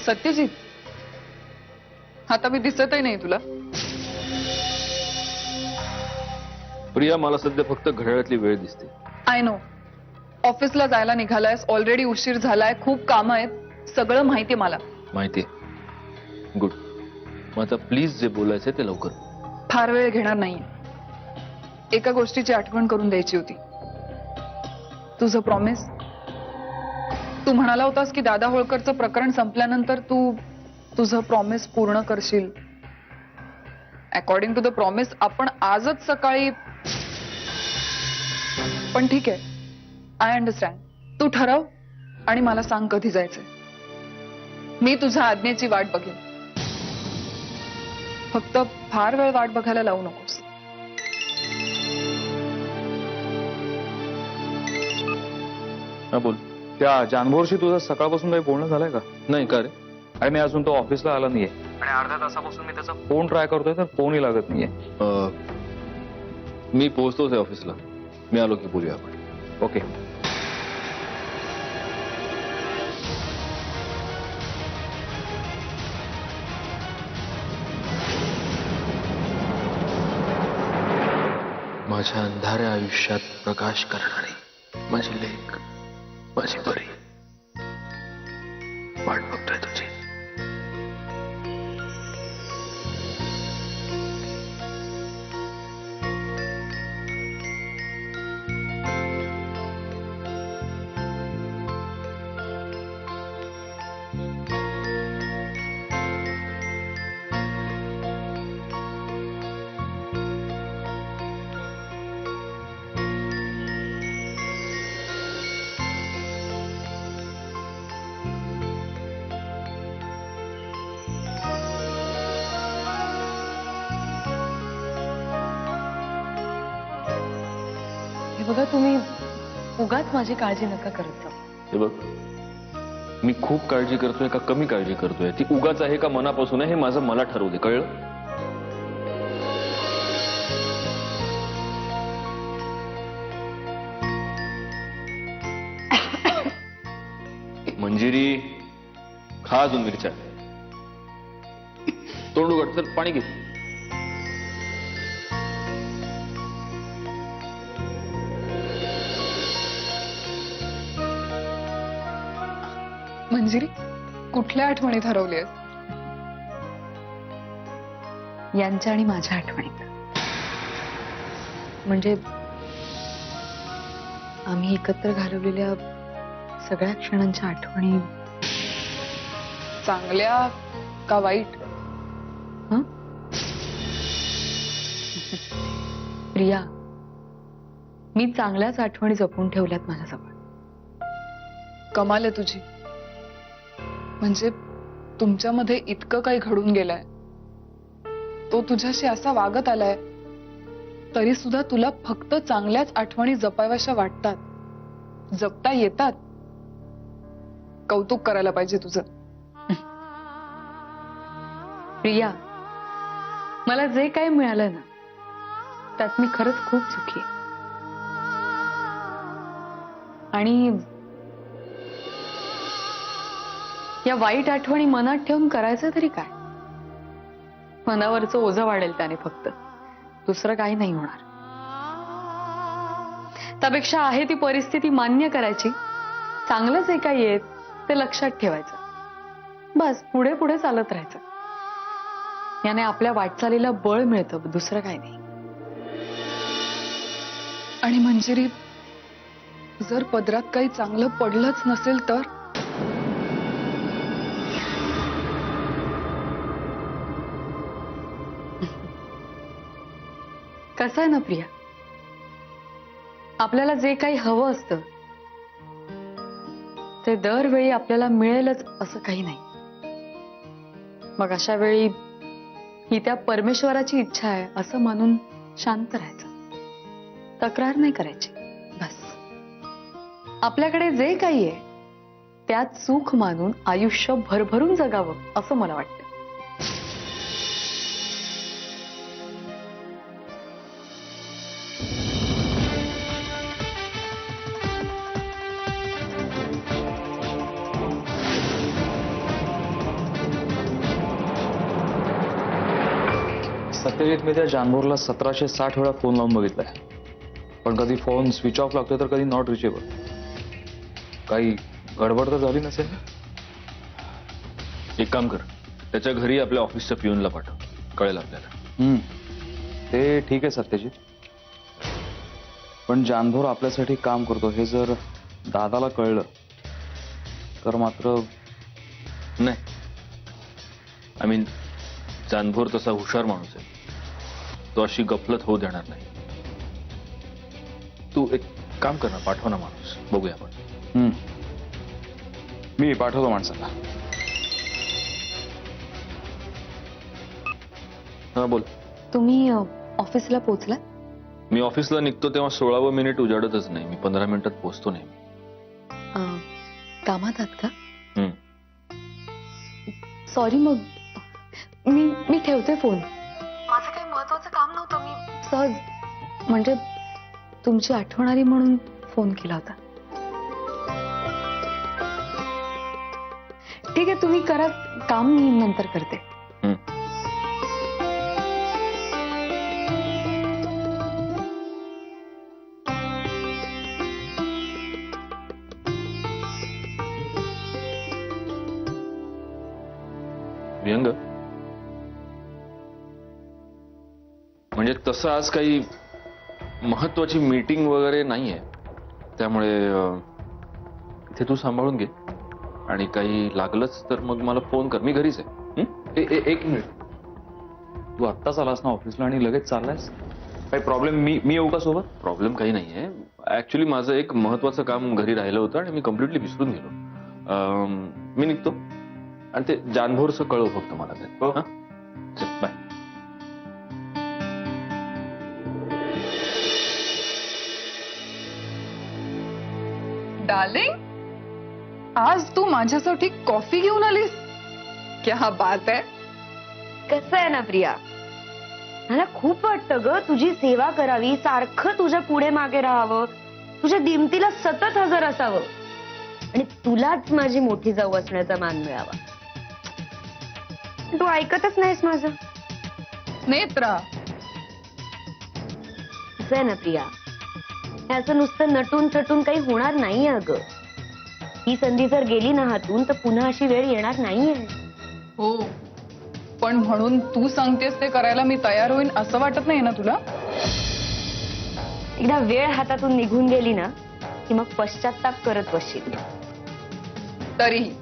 सत्यजित, आता मी दिसतही नाही तुला. प्रिया, मला सध्या फक्त घड्याळातली वेळ दिसते. आय नो, ऑफिसला जायला निघालायस, ऑलरेडी उशीर झालाय, खूप कामं आहेत, सगळं माहितीये मला. माहितीये. गुड. मग आता प्लीज जे बोलायचंय ते लवकर. फार वेळ घेणार नाहीये. एका गोष्टीची आठवण करून द्यायची होती. तुझं प्रॉमिस. तू म्हणाला होतास की दादा होळकरचं प्रकरण संपल्यानंतर तू तुझं प्रॉमिस पूर्ण करशील. अकॉर्डिंग टू द प्रॉमिस आपण आजच सकाळी. पण ठीक आहे, आय अंडरस्टँड. तू ठरव आणि मला सांग कधी जायचंय. मी तुझ्या आज्ञेची वाट बघेन. फक्त फार वेळ वाट बघायला लावू नकोस. हा, बोल. त्या जानभोरशी तुझं सकाळपासून काही बोलणं झालंय का? नाही का रे? अरे मी अजून तो ऑफिसला आला नाहीये आणि अर्ध्या तासापासून मी त्याचा फोन ट्राय करतोय तर फोनही लागत नाहीये. मी पोहोचतोच आहे ऑफिसला. मी आलो की बोलूया आपण. ओके. माझ्या अंधाऱ्या आयुष्यात प्रकाश करणारी माझी लेक, माझी परी, वाट बघतोय तुझी. बघा, तुम्ही उगाच माझी काळजी नका करत जाऊ. हे बघ, मी खूप काळजी करतोय का कमी काळजी करतोय, ती उगाच आहे का मनापासून आहे, हे माझं मला ठरवू दे. कळलं? मंजिरी, खा अजून मिरच्या. तोंड उघड. चल पाणी घे. मंजिरी, कुठल्या आठवणीत हरवलीयस? यांच्या आणि माझ्या आठवणीत. म्हणजे आम्ही एकत्र घालवलेल्या सगळ्या क्षणांच्या आठवणी. चांगल्या का वाईट? हं? प्रिया, मी चांगल्याच आठवणी जपून ठेवल्यात माझ्याजवळ. कमाल आहे तुझी. म्हणजे तुमच्यामध्ये इतकं काही घडून गेलंय, तो तुझ्याशी असा वागत आलाय, तरी सुद्धा तुला फक्त चांगल्याच आठवणी जपाव्याशा वाटतात, जपता येतात. कौतुक करायला पाहिजे तुझं. प्रिया, मला जे काही मिळालं ना, त्यात मी खरंच खूप सुखी आहे. आणि या वाईट आठवणी मनात ठेवून करायचं तरी काय? मनावरचं ओझं वाढेल त्याने फक्त, दुसरं काही नाही होणार. त्यापेक्षा आहे ती परिस्थिती मान्य करायची, चांगलं जे काही येत ते लक्षात ठेवायचं, बस पुढे पुढे चालत राहायचं. याने आपल्या वाटचालीला बळ मिळतं, दुसरं काही नाही. आणि मंजिरी, जर पदरात काही चांगलं पडलंच नसेल तर? कसं आहे ना प्रिया, आपल्याला जे काही हवं असतं ते दरवेळी आपल्याला मिळेलच असं काही नाही. मग अशा वेळी ही त्या परमेश्वराची इच्छा आहे असं मानून शांत राहायचं, तक्रार नाही करायची. बस आपल्याकडे जे काही आहे त्यात सुख मानून आयुष्य भरभरून जगावं असं मला वाटतं. सत्यजित मी त्या जानभोरला 1760 वेळा फोन लावून बघितलाय, पण कधी फोन स्विच ऑफ लागतोय तर कधी नॉट रिचेबल. काही गडबड तर झाली नसेल ना? एक काम कर, त्याच्या घरी आपल्या ऑफिसच्या पिऊनला पाठव, कळेल आपल्याला. ते ठीक आहे सत्यजित, पण जानभोर आपल्यासाठी काम करतो हे जर दादाला कळलं तर मात्र. नाही, आय मीन जानभोर तसा हुशार माणूस आहे, तो अशी गफलत होऊ देणार नाही. तू एक काम कर ना, पाठव ना माणूस, बघूया आपण. मी पाठवतो माणसाला. हा बोल. तुम्ही ऑफिसला पोहोचला? मी ऑफिसला निघतो तेव्हा 16वं मिनिट उजाडतच नाही, मी 15 मिनिटात पोहोचतो नेहमी. कामात आहात का? हम्म. सॉरी, मग मी ठेवते फोन. माझं काही महत्वाचं काम नव्हतं, मी सहज म्हणजे तुमची आठवण आली म्हणून फोन केला होता. ठीक आहे, तुम्ही करा काम, मी नंतर करते. हम्म. व्यंग म्हणजे तसं आज काही महत्वाची मीटिंग वगैरे नाहीये, त्यामुळे इथे तू सांभाळून घे, आणि काही लागलंच तर मग मला फोन कर, मी घरीच आहे. एक मिनिट, तू आत्ताच आलास ना ऑफिसला आणि लगेच चाललायस? काही प्रॉब्लेम? मी येऊ का सोबत? प्रॉब्लेम काही नाहीये, ऍक्च्युली माझं एक महत्वाचं काम घरी राहिलं होतं आणि मी कम्प्लिटली विसरून गेलो. मी निघतो, आणि ते जानभोरचं कळव फक्त मला ते. हा? चल, बाय. डार्लिंग, आज तू माझ्यासाठी कॉफी घेऊन आलीस? क्या बात आहे. कसं आहे ना प्रिया, मला खूप वाटतं ग तुझी सेवा करावी, सारखं तुझ्या पुढे मागे राहावं, तुझ्या दिमतीला सतत हजर असावं, आणि तुलाच माझी मोठी जाऊ असण्याचा मान मिळावा. तू ऐकतच नाहीस माझं. नेत्रा, कसं आहे ना प्रिया, हे असं नुसतं नटून थटून काही होणार नाही अगं. ही संधी जर गेली ना हातून तर पुन्हा अशी वेळ येणार नाहीये. हो, पण म्हणून तू सांगतेस ते करायला मी तयार होईन असं वाटत नाही ना तुला? एकदा वेळ हातातून निघून गेली ना की मग पश्चाताप करत बसशील. तरीही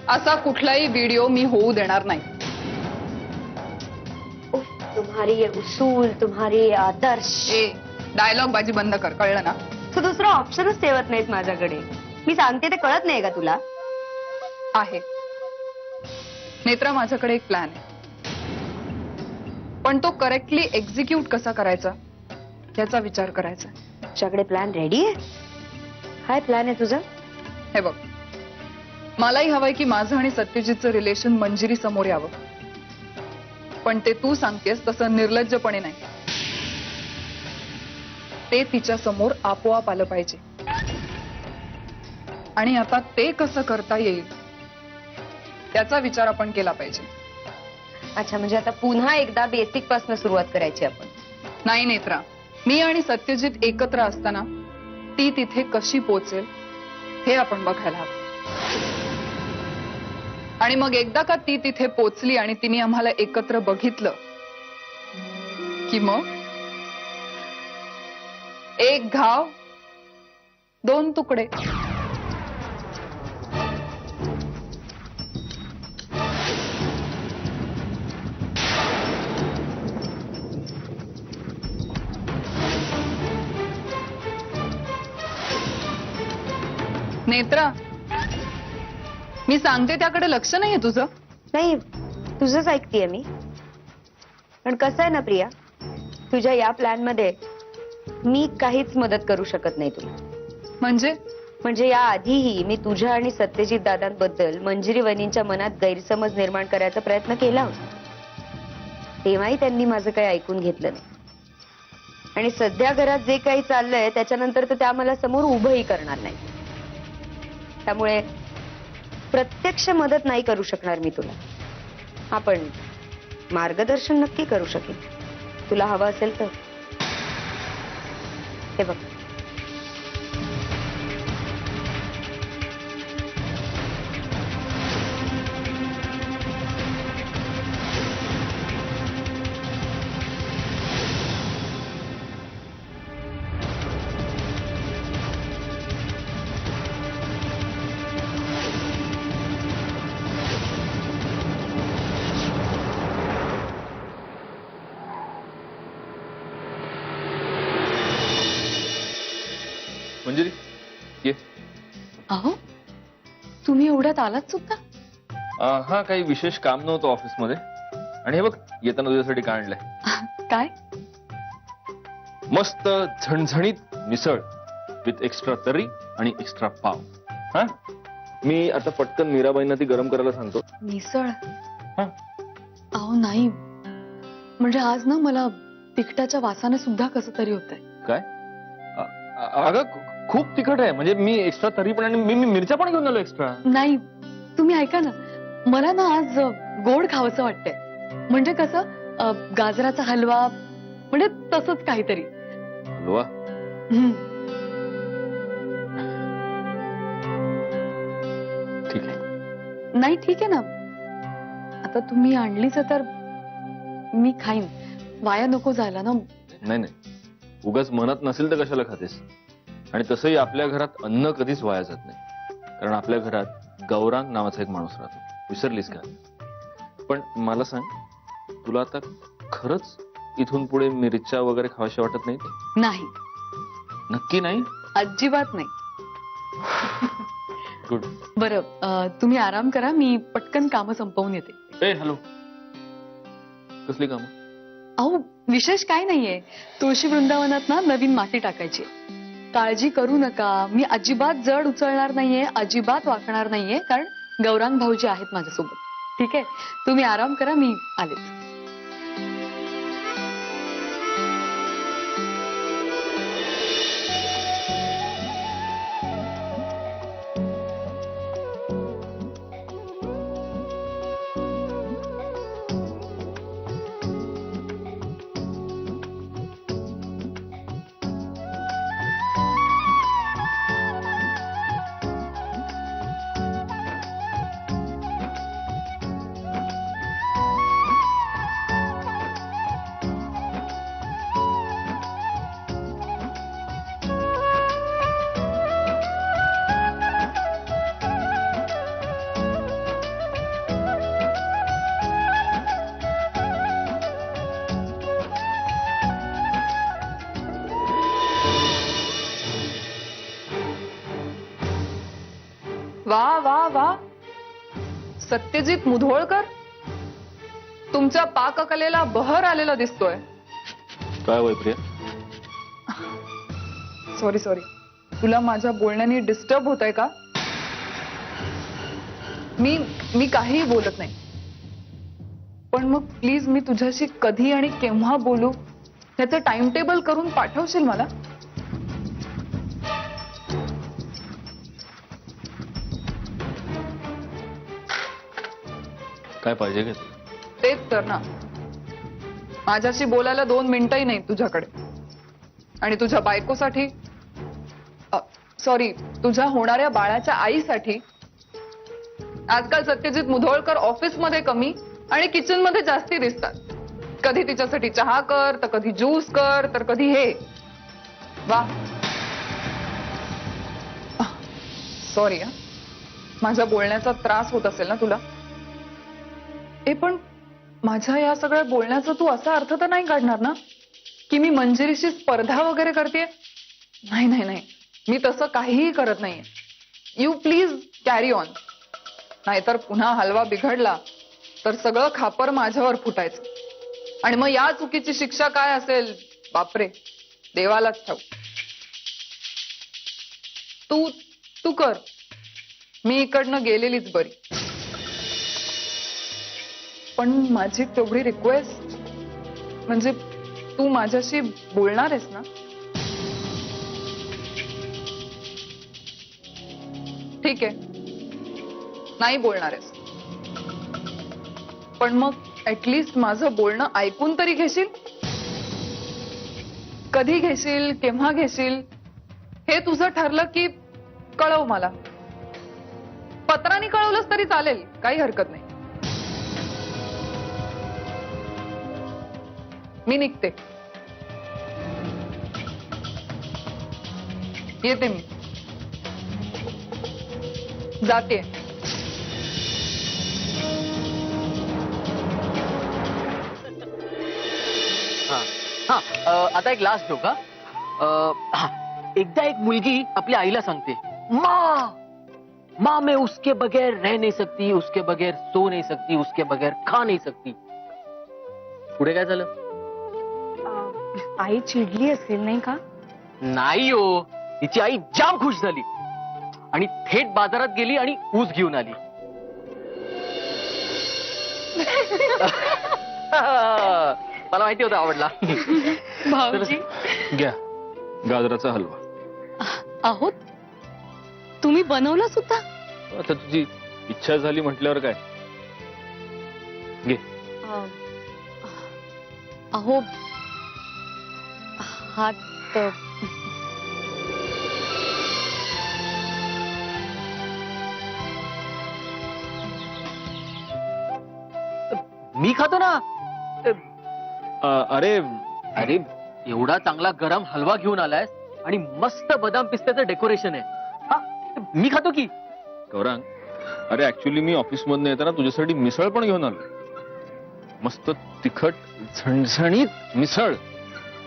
असा कुठलाही व्हिडिओ मी होऊ देणार नाही. उफ, तुम्हारी ये उसूल, तुम्हारी ये आदर्श. डायलॉग बाजी बंद कर, कळलं ना? तू दुसरा ऑप्शनच ठेवत नाहीस माझ्याकडे. मी सांगते ते कळत नाही का तुला? आहे नेत्रा, माझ्याकडे एक प्लॅन आहे, पण तो करेक्टली एक्झिक्यूट कसा करायचा याचा विचार करायचा. तुझ्याकडे प्लॅन रेडी आहे? काय प्लॅन आहे तुझा? हे बघ, मलाही हवंय की माझं आणि सत्यजितचं रिलेशन मंजिरी समोर यावं, पण ते तू सांगतेस तसं निर्लज्जपणे नाही. ते तिच्या समोर आपोआप आलं पाहिजे, आणि आता ते कसं करता येईल त्याचा विचार आपण केला पाहिजे. अच्छा, म्हणजे आता पुन्हा एकदा बेसिक पासून सुरुवात करायची आपण? नाही नेत्रा, मी आणि सत्यजित एकत्र असताना ती तिथे कशी पोहोचेल हे आपण बघायला हवं. आणि मग एकदा का ती तिथे पोचली आणि तिने आम्हाला एकत्र बघितलं की मग एक घाव दोन तुकडे. नेत्रा, मी सांगते त्याकडे लक्ष नाहीये तुझं? नाही, तुझंच ऐकतेय मी. पण कसं आहे ना प्रिया, तुझ्या या प्लॅन मध्ये मी काहीच मदत करू शकत नाही तुला. म्हणजे या आधीही मी तुझ्या आणि सत्यजित दादांबद्दल मंजिरी वहिनींच्या मनात गैरसमज निर्माण करायचा प्रयत्न केला होता, तेव्हाही त्यांनी माझं काही ऐकून घेतलं नाही. आणि सध्या घरात जे काही चाललंय त्याच्यानंतर तर त्या मला समोर उभंही करणार नाही. त्यामुळे प्रत्यक्ष मदत नाही करू शकणार मी तुला. आपण मार्गदर्शन नक्की करू शकेन, तुला हवं असेल तर. हे बघ, मंजिरी ये. अहो तुम्ही एवढ्यात आलात सुद्धा. हा काही विशेष काम नव्हतं ऑफिसमध्ये आणि हे बघ येताना तुझ्यासाठी काय आणलंय. काय? मस्त झणझणीत मिसळ विथ एक्स्ट्रा तर्री आणि एक्स्ट्रा पाव. हा मी आता पटकन मीराबाईंना ती गरम करायला सांगतो. मिसळ? हा अहो नाही, म्हणजे आज ना मला तिखटाच्या वासाने सुद्धा कसं तरी होतंय. काय अगं खूप तिखट आहे, म्हणजे मी एक्स्ट्रा तर्री पण आणि मी मिरच्या पण घेऊन आलो एक्स्ट्रा. नाही तुम्ही ऐका ना, मला ना आज गोड खावंसं वाटतंय. म्हणजे कसं गाजराचा हलवा, म्हणजे तसंच काहीतरी. हलवा? हम्म. ठीक आहे. नाही ठीक आहे ना, आता तुम्ही आणलीच आहे तर मी खाईन, वाया नको जायला ना. नाही नाही, उगाच मनात नसेल तर कशाला खातेस. आणि तसंही आपल्या घरात अन्न कधीच वाया जात नाही, कारण आपल्या घरात गौरांग नावाचा एक माणूस राहतो. विसरलीस का? पण मला सांग, तुला आता खरंच इथून पुढे मिरच्या वगैरे खावाशा वाटत नाही? नाही, नक्की नाही? अजिबात नाही. गुड. बरं तुम्ही आराम करा, मी पटकन कामं संपवून येते. ए हॅलो, कसली कामं? अहो विशेष काय नाहीये, तुळशी वृंदावनात ना नवीन माती टाकायची. काळजी करू नका, मी अजिबात जड उचलणार नाहीये, अजिबात वाकणार नाहीये, कारण गौरांग भाऊजी आहेत माझ्यासोबत. ठीक आहे, तुम्ही आराम करा, मी आलेच. वा वा वा, सत्यजित मुधोळकर, तुमच्या पाककलेला बहर आलेला दिसतोय. काय होय प्रिया? सॉरी सॉरी, तुला माझ्या बोलण्याने डिस्टर्ब होतंय का? मी काहीही बोलत नाही, पण मग प्लीज मी तुझ्याशी कधी आणि केव्हा बोलू ह्याचं टाइम टेबल करून पाठवशील मला? काय पाहिजे का? तेच तर ना, माझ्याशी बोलायला 2 मिनिटंही नाही तुझ्याकडे. आणि तुझ्या बायकोसाठी, सॉरी, तुझ्या होणाऱ्या बाळाच्या आईसाठी आजकाल सत्यजित मुधोळकर ऑफिसमध्ये कमी आणि किचनमध्ये जास्ती दिसतात. कधी तिच्यासाठी चहा कर, तर कधी ज्यूस कर, तर कधी हे. वा, सॉरी हा, माझ्या बोलण्याचा त्रास होत असेल ना तुला? पण माझ्या या सगळ्या बोलण्याचा तू असा अर्थ तर नाही काढणार ना की मी मंजिरीशी स्पर्धा वगैरे करते? नाही नाही नाही, मी तसं काहीही करत नाहीये. यू प्लीज कॅरी ऑन, नाहीतर पुन्हा हलवा बिघडला तर सगळं खापर माझ्यावर फुटायचं. आणि मग या चुकीची शिक्षा काय असेल, बापरे, देवालाच ठाऊक. तू कर, मी इकडनं गेलेलीच बरी. पण माझी तेवढी रिक्वेस्ट, म्हणजे तू माझ्याशी बोलणार आहेस ना? ठीक आहे, नाही बोलणार आहेस, पण मग ऍटलिस्ट माझं बोलणं ऐकून तरी घेशील? कधी घेशील, केव्हा घेशील हे तुझं ठरलं की कळव मला. पत्राने कळवलंस तरी चालेल, काही हरकत नाही. मी निघते. येते मी. जाते. आता एक लास्ट जोक. एकदा एक मुलगी आपल्या आईला सांगते, माँ माँ मैं उसके बगैर रह नहीं सकती, उसके बगैर सो नहीं सकती, उसके बगैर खा नहीं सकती. पुढे काय झालं? आई चिडली असेल नाही का? नाही हो, तिची आई जाम खुश झाली आणि थेट बाजारात गेली आणि ऊस घेऊन आली. मला माहिती होतं आवडला. भाऊजी घ्या गाजराचा हलवा. आहोत तुम्ही बनवला सुद्धा? आता तुझी इच्छा झाली म्हटल्यावर काय. घे. अहो हात मी खातो ना. अरे अरे एवढा चांगला गरम हलवा घेऊन आलाय आणि मस्त बदाम पिस्त्याचं डेकोरेशन आहे. हा, मी खातो की. गौरांग, अरे ऍक्च्युली मी ऑफिस मधून येताना तुझ्यासाठी मिसळ पण घेऊन आलो. मस्त तिखट झणझणीत मिसळ,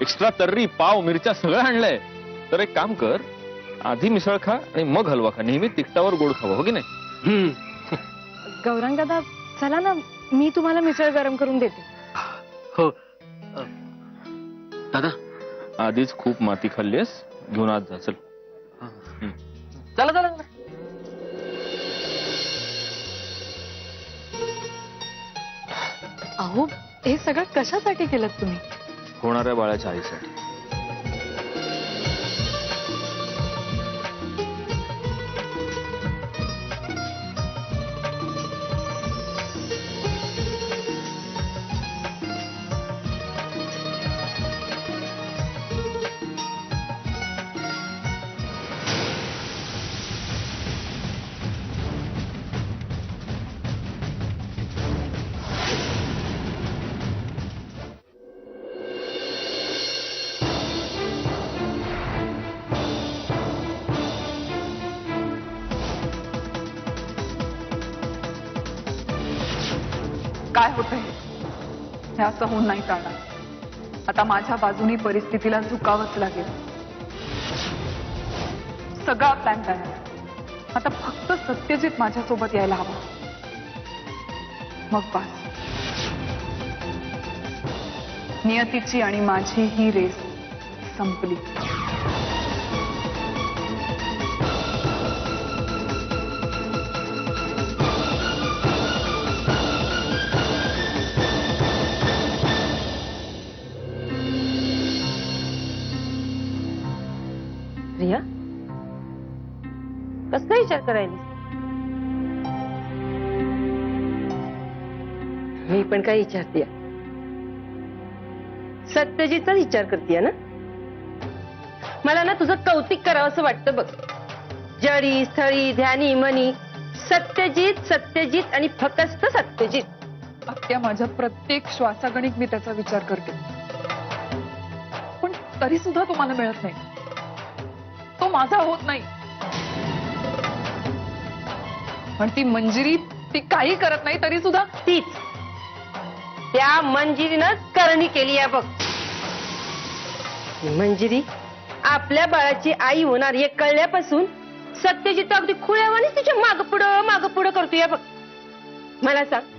एक्स्ट्रा तर्री, पाव, मिरच्या सगळं आणलंय. तर एक काम कर, आधी मिसळ खा आणि मग हलवा खा. नेहमी तिखटावर गोड खावं, हो की नाही? गौरांग दादा चला ना, मी तुम्हाला मिसळ गरम करून देते. हो दादा, आधीच खूप माती खाल्लीस, घेऊन आज जा. चल. चला चला. अहो हे सगळं कशासाठी केलं तुम्ही? होणाऱ्या बाळाच्या आईसाठी. काय होतंय हे असं होऊन नाही चालणार. आता माझ्या बाजूनी परिस्थितीला झुकावंच लागेल. सगळा प्लॅन तयार. आता फक्त सत्यजित माझ्यासोबत यायला हवा. मग बस, नियतीची आणि माझी ही रेस संपली. रिया कसला विचार करायला? मी पण काय विचारते, सत्यजितचा विचार करते ना. मला ना तुझं कौतिक करावं असं वाटतं बघ. जडी स्थळी ध्यानी मनी सत्यजित सत्यजित आणि फक्त सत्यजित. आत्या, माझ्या प्रत्येक श्वासागणिक मी त्याचा विचार करते, पण तरी सुद्धा तो मला मिळत नाही. तो माझा होत नाही. पण ती मंजिरी, ती काही करत नाही तरी सुद्धा. तीच त्या मंजिरीनं करणी केली आहे बघ. मंजिरी आपल्या बाळाची आई होणार हे कळल्यापासून सत्यजित अगदी खुळ्यावानीच तिच्या माग पुढं करतोय बघ. मला सांग,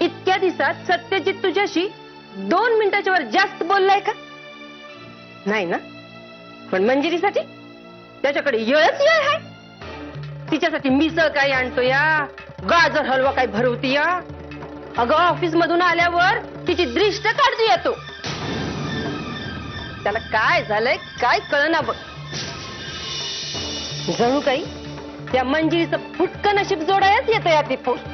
इतक्या दिवसात सत्यजित तुझ्याशी 2 मिनिटाच्या वर जास्त बोललाय का? नाही ना. पण मंजिरीसाठी त्याच्याकडे येळच येळ आहे. तिच्यासाठी मिसळ काय आणतो या, गाजर हलवा काय भरवती या. अगं ऑफिस मधून आल्यावर तिची दृष्ट काढतो येतो. त्याला काय झालंय काय कळना बघ. जणू काही त्या मंजिरीचं फुटकं नशीब जोडायच येतं या ते पोस्ट.